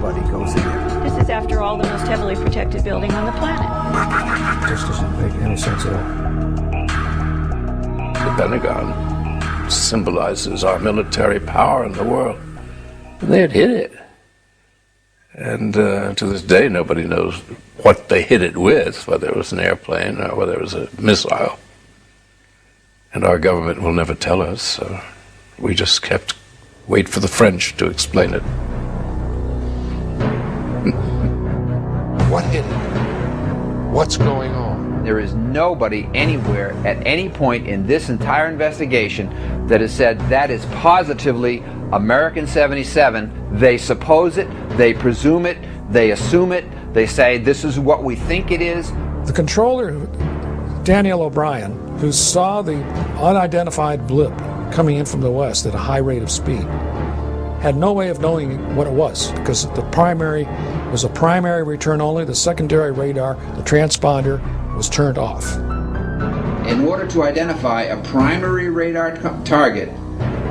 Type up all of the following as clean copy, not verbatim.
nobody goes in there. This is, after all, the most heavily protected building on the planet. It just doesn't make any sense at all. The Pentagon symbolizes our military power in the world. And they had hit it. And to this day, nobody knows what they hit it with, whether it was an airplane or whether it was a missile. And our government will never tell us, so we just wait for the French to explain it. What hit it? What's going on? There is nobody anywhere at any point in this entire investigation that has said that is positively American 77. They suppose it, they presume it, they assume it, they say this is what we think it is. The controller, Daniel O'Brien, who saw the unidentified blip coming in from the west at a high rate of speed, had no way of knowing what it was, because the primary was a primary return only. The secondary radar, the transponder, was turned off. In order to identify a primary radar target,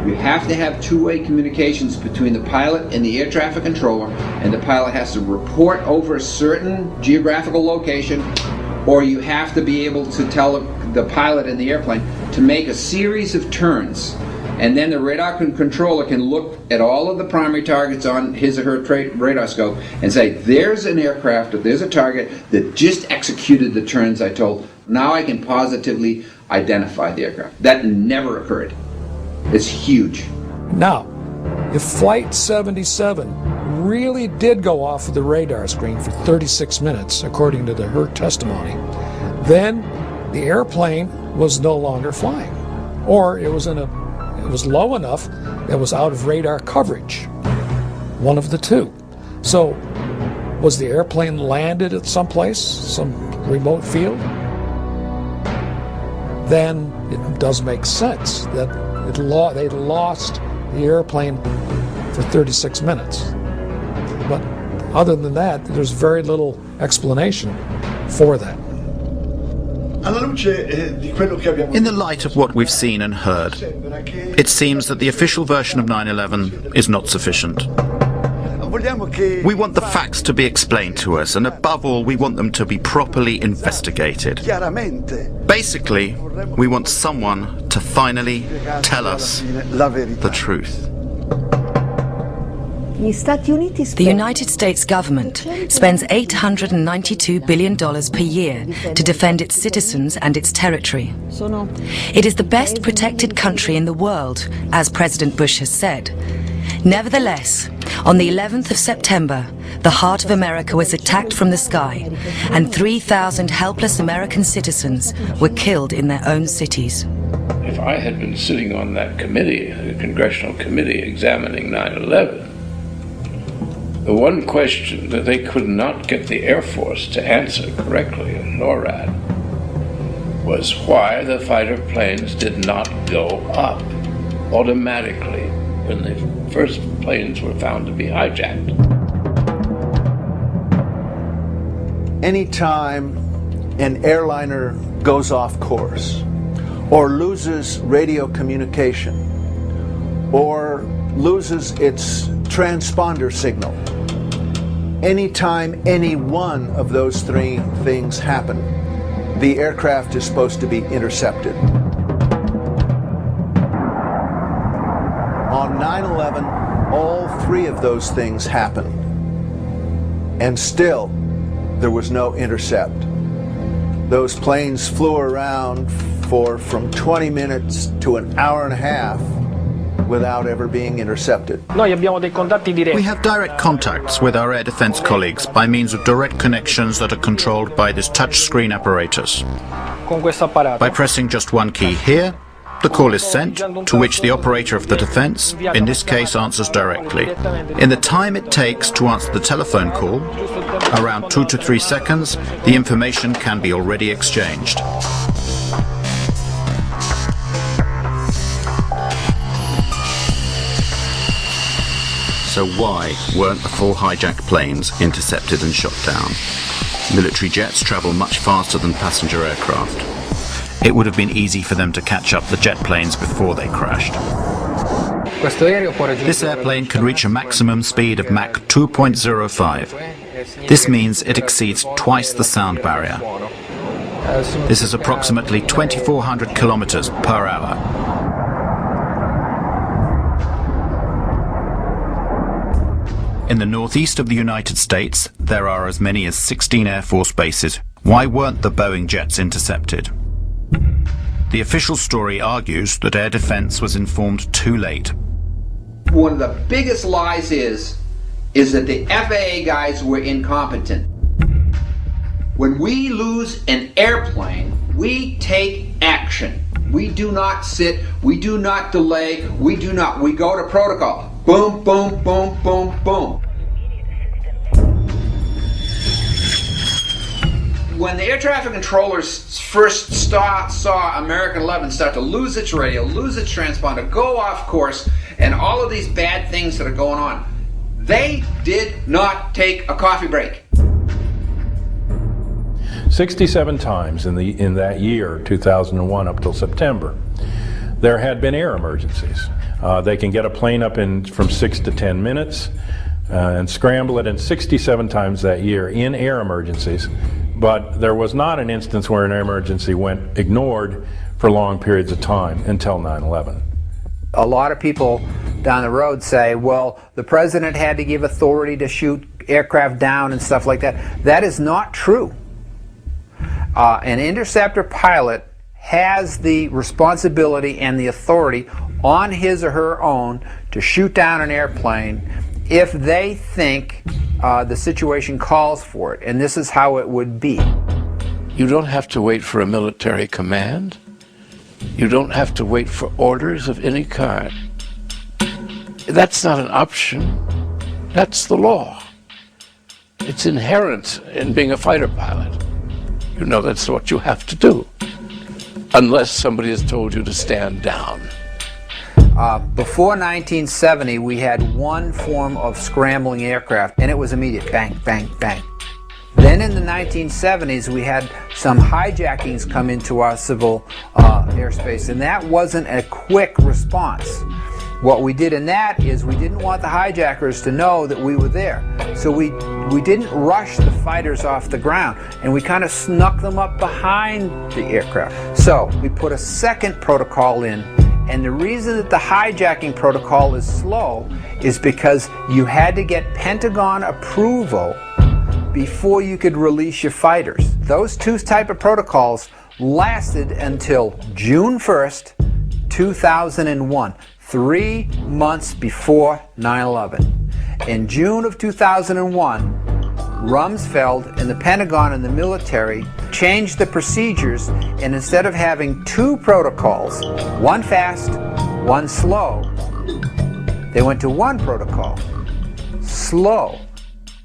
you have to have two-way communications between the pilot and the air traffic controller, and the pilot has to report over a certain geographical location, or you have to be able to tell the pilot in the airplane to make a series of turns. And then the radar controller can look at all of the primary targets on his or her radar scope and say, there's an aircraft, or there's a target that just executed the turns I told. Now I can positively identify the aircraft. That never occurred. It's huge. Now, if Flight 77 really did go off of the radar screen for 36 minutes, according to her testimony, then the airplane was no longer flying. Or it was low enough that it was out of radar coverage. One of the two. So, was the airplane landed at some place, some remote field? Then it does make sense that they lost the airplane for 36 minutes. But other than that, there's very little explanation for that. In the light of what we've seen and heard, it seems that the official version of 9/11 is not sufficient. We want the facts to be explained to us, and above all, we want them to be properly investigated. Basically, we want someone to finally tell us the truth. The United States government spends $892 billion per year to defend its citizens and its territory. It is the best protected country in the world, as President Bush has said. Nevertheless, on the 11th of September, the heart of America was attacked from the sky, and 3,000 helpless American citizens were killed in their own cities. If I had been sitting on that committee, the congressional committee examining 9/11, the one question that they could not get the Air Force to answer correctly in NORAD was why the fighter planes did not go up automatically when the first planes were found to be hijacked. Anytime an airliner goes off course, or loses radio communication, or loses its transponder signal, anytime any one of those three things happen, the aircraft is supposed to be intercepted. On 9/11, all three of those things happened, and still there was no intercept. Those planes flew around for from 20 minutes to an hour and a half without ever being intercepted. We have direct contacts with our air defense colleagues by means of direct connections that are controlled by this touchscreen apparatus. By pressing just one key here, the call is sent, to which the operator of the defense, in this case, answers directly. In the time it takes to answer the telephone call, around 2 to 3 seconds, the information can be already exchanged. So why weren't the 4 hijacked planes intercepted and shot down? Military jets travel much faster than passenger aircraft. It would have been easy for them to catch up the jet planes before they crashed. This airplane can reach a maximum speed of Mach 2.05. This means it exceeds twice the sound barrier. This is approximately 2,400 kilometers per hour. In the northeast of the United States, there are as many as 16 Air Force bases. Why weren't the Boeing jets intercepted? The official story argues that air defense was informed too late. One of the biggest lies is that the FAA guys were incompetent. When we lose an airplane, we take action. We do not sit, we do not delay, we go to protocol. Boom, boom, boom, boom, boom. When the air traffic controllers first saw American 11 start to lose its radio, lose its transponder, go off course, and all of these bad things that are going on, they did not take a coffee break. 67 times in that year, 2001 up till September, there had been air emergencies. They can get a plane up in from 6 to 10 minutes and scramble it, and 67 times that year in air emergencies. But there was not an instance where an air emergency went ignored for long periods of time until 9/11. A lot of people down the road say, well, the president had to give authority to shoot aircraft down and stuff like that. That is not true. An interceptor pilot has the responsibility and the authority on his or her own to shoot down an airplane if they think the situation calls for it, and this is how it would be. You don't have to wait for a military command. You don't have to wait for orders of any kind. That's not an option. That's the law. It's inherent in being a fighter pilot. You know that's what you have to do, unless somebody has told you to stand down. Before 1970, we had one form of scrambling aircraft, and it was immediate, bang, bang, bang. Then in the 1970s, we had some hijackings come into our civil airspace, and that wasn't a quick response. What we did in that is we didn't want the hijackers to know that we were there. So we didn't rush the fighters off the ground, and we kind of snuck them up behind the aircraft. So we put a second protocol in, and the reason that the hijacking protocol is slow is because you had to get Pentagon approval before you could release your fighters. Those two type of protocols lasted until June 1st, 2001. 3 months before 9/11. In June of 2001, Rumsfeld and the Pentagon and the military changed the procedures, and instead of having two protocols, one fast, one slow, they went to one protocol, slow.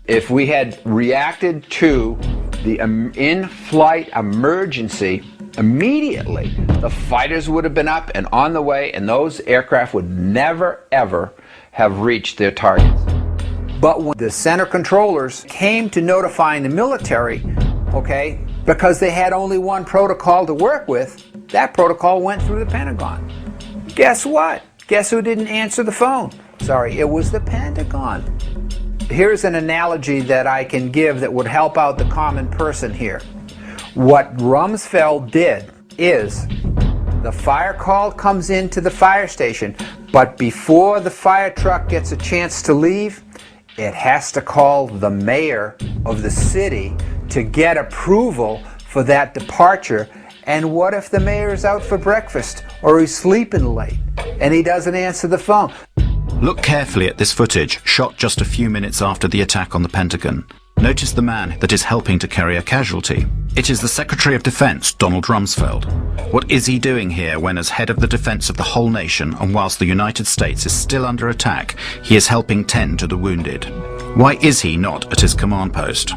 If we had reacted to the in-flight emergency immediately, the fighters would have been up and on the way, and those aircraft would never, ever have reached their targets. But when the center controllers came to notifying the military, okay, because they had only one protocol to work with, that protocol went through the Pentagon. Guess what? Guess who didn't answer the phone? Sorry, it was the Pentagon. Here's an analogy that I can give that would help out the common person here. What Rumsfeld did is the fire call comes into the fire station, but before the fire truck gets a chance to leave, it has to call the mayor of the city to get approval for that departure. And what if the mayor is out for breakfast or he's sleeping late and he doesn't answer the phone? Look carefully at this footage, shot just a few minutes after the attack on the Pentagon. Notice the man that is helping to carry a casualty. It is the Secretary of Defense, Donald Rumsfeld. What is he doing here when, as head of the defense of the whole nation, and whilst the United States is still under attack, he is helping tend to the wounded? Why is he not at his command post?